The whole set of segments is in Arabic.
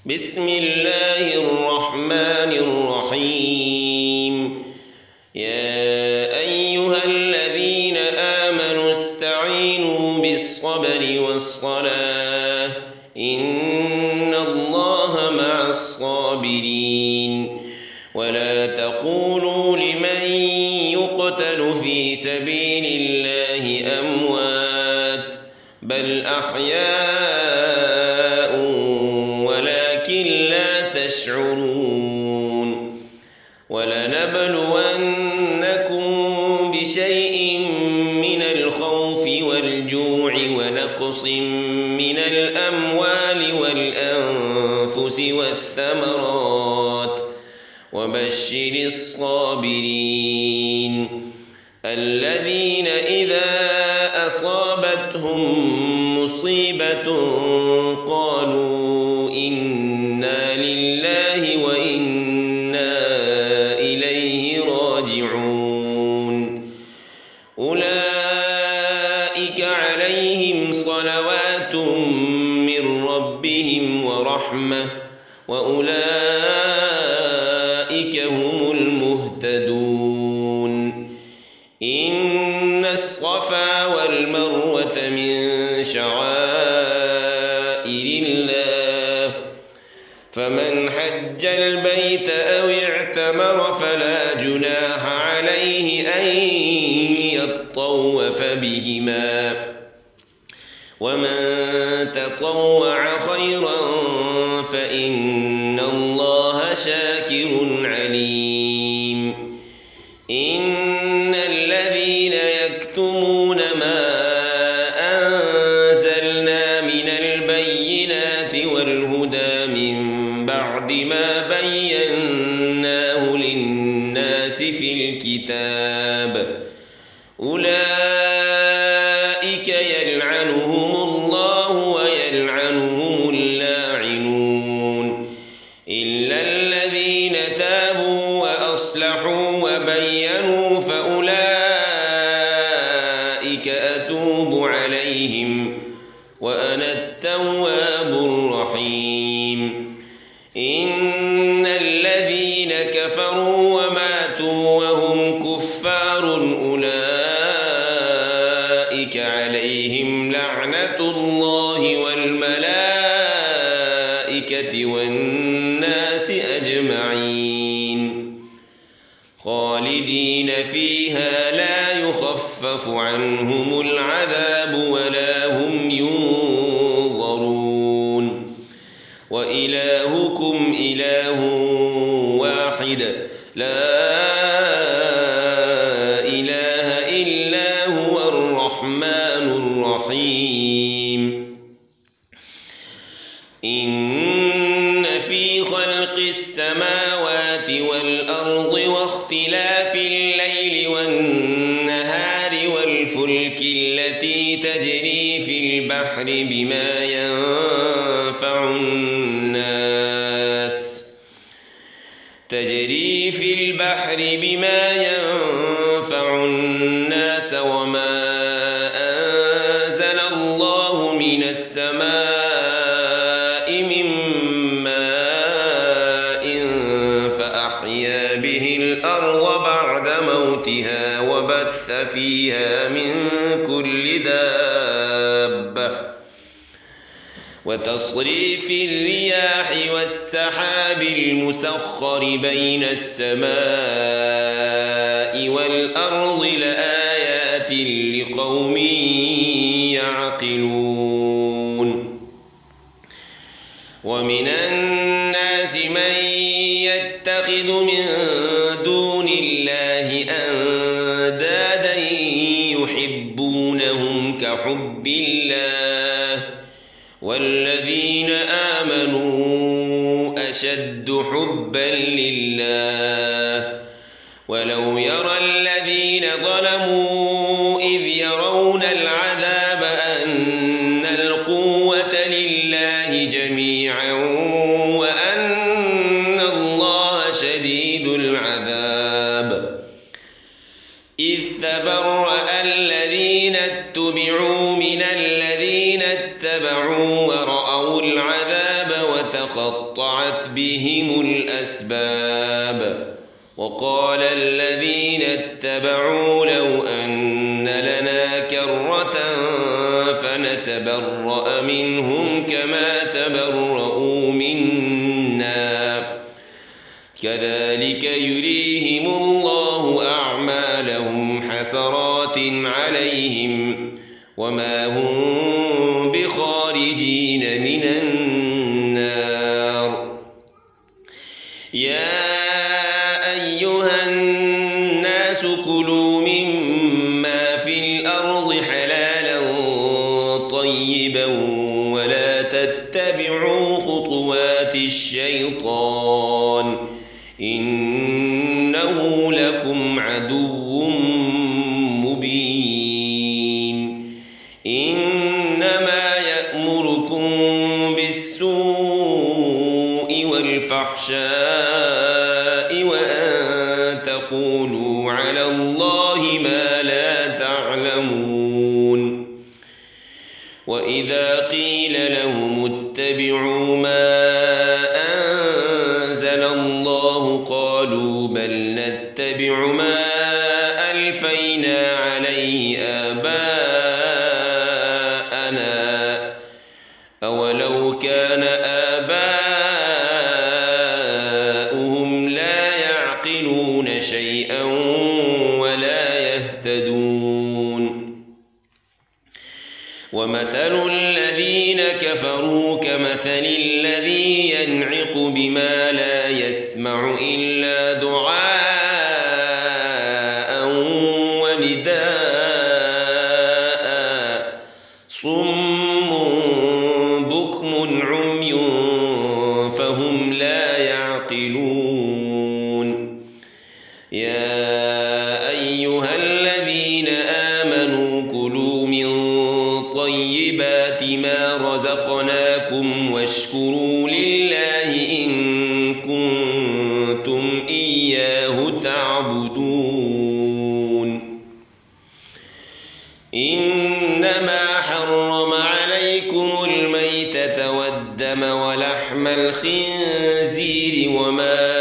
بسم الله الرحمن الرحيم. يا أيها الذين آمنوا استعينوا بالصبر والصلاة إن الله مع الصابرين. ولا تقولوا لمن يقتل في سبيل الله أموات بل أحياء ولكن لا تشعرون. ولنبلونكم بشيء من الخوف والجوع ونقص من الأموال والأنفس والثمرات وبشر الصابرين الذين إذا أصابتهم مصيبة قالوا إنا لله وإنا إليه راجعون. أولئك عليهم صلوات من ربهم ورحمة وأولئك هم المهتدون. إن الصفا والمروة من شعائر الله فمن حج البيت أو اعتمر فلا جناح عليه أن يطوف بهما ومن تطوع خيرا فإن الله شاكر عليم. إن الذين يكتمون ما أنزلنا من البينات والهدى من بعد ما بيناه للناس في الكتاب أولئك يلعنهم الله ويلعنهم اللاعنون إلا الذين تابوا وأصلحوا وبينوا فأولئك أتوب عليهم وأنا التواب الرحيم. إن الذين كفروا وماتوا وهم كفار أولئك عليهم لعنة الله والملائكة والناس أجمعين خالدين فيها لا يخفف عنهم العذاب ولا هم ينظرون. وإلهكم إله واحد لا إله إلا هو الرحمن الرحيم. إن في خلق السماوات والأرض واختلاف الليل والنهار والفلك التي تجري في البحر بما ينفع الناس وما أنزل الله من السماء من ماء فأحيا به الأرض بعد موتها وبث فيها من كل دابة وتصريف الرياح والسحاب المسخر بين السماء والأرض لآيات لقوم يعقلون. ومن الناس من يتخذ من دون الله أندادا يحبونهم كحب الله والذين آمنوا أشد حبا لله. ولو يرى الذين ظلموا إذ يرون العذاب أن القوة لله جميعا وأن الله شديد العذاب إذ تبرأ الذين اتبعوا من الذين اتبعوا ورأوا العذاب وتقطعت بهم الأسباب. وقال الذين اتبعوا لو أن لنا كرة فنتبرأ منهم كما تبرؤوا منا كذلك يريهم الله أعمالهم حسرات عليهم وما هم بخارجين من النار. يا أيها الناس كلوا مما في الأرض حلالا طيبا ولا تتبعوا خطوات الشيطان إنه لكم عدو مبين. إنما يأمركم بالسوء والفحشاء وأن تقولوا على الله ما لا تعلمون. وإذا قيل لهم اتبعوا ما أنزل الله قالوا بل نتبع ما ألفينا عليه آباءنا أولو كان آباؤهم لا يعقلون شيئا ولا يهتدون. ومثل الذين كفروا كمثل الذي ينعق بما لا يسمع إلا دعاء ونداء صم بكم عمي فهم لا يعقلون. يا أيها الذين آمنوا كلوا من طيبات ما رزقناكم واشكروا لله إن كنتم إياه تعبدون. إنما حرم عليكم الميتة والدم ولحم الخنزير وما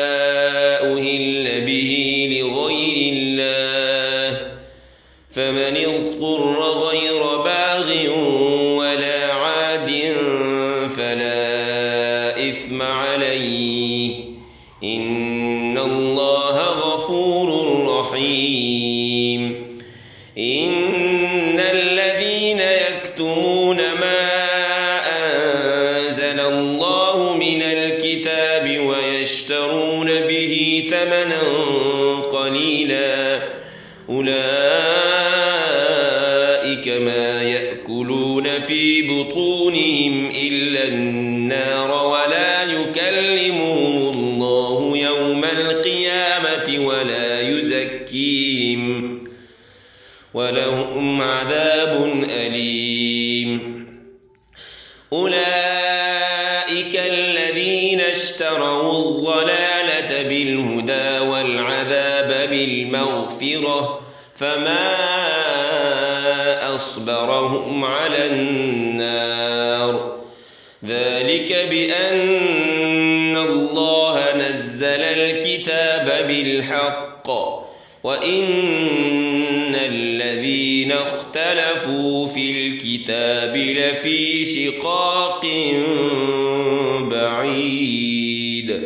أهل به لغير الله فمن اضطر غير باغ ولا عاد فلا إثم عليه إن الله غفور رحيم. إن الذين يكتمون ما أنزل الله من الكتاب ويشترون به ثمنا قليلا أولئك ما يأكلون في بطونهم إلا النار ولا يكلمهم الله يوم القيامة ولا يزكيهم ولهم عذاب أليم. أولئك الذين اشتروا الضلالة بالهدى والعذاب بالمغفرة فما أصبرهم على النار. ذلك بأن الله نزل الكتاب بالحق وإن الذين اختلفوا في الكتاب لفي شقاق بعيد.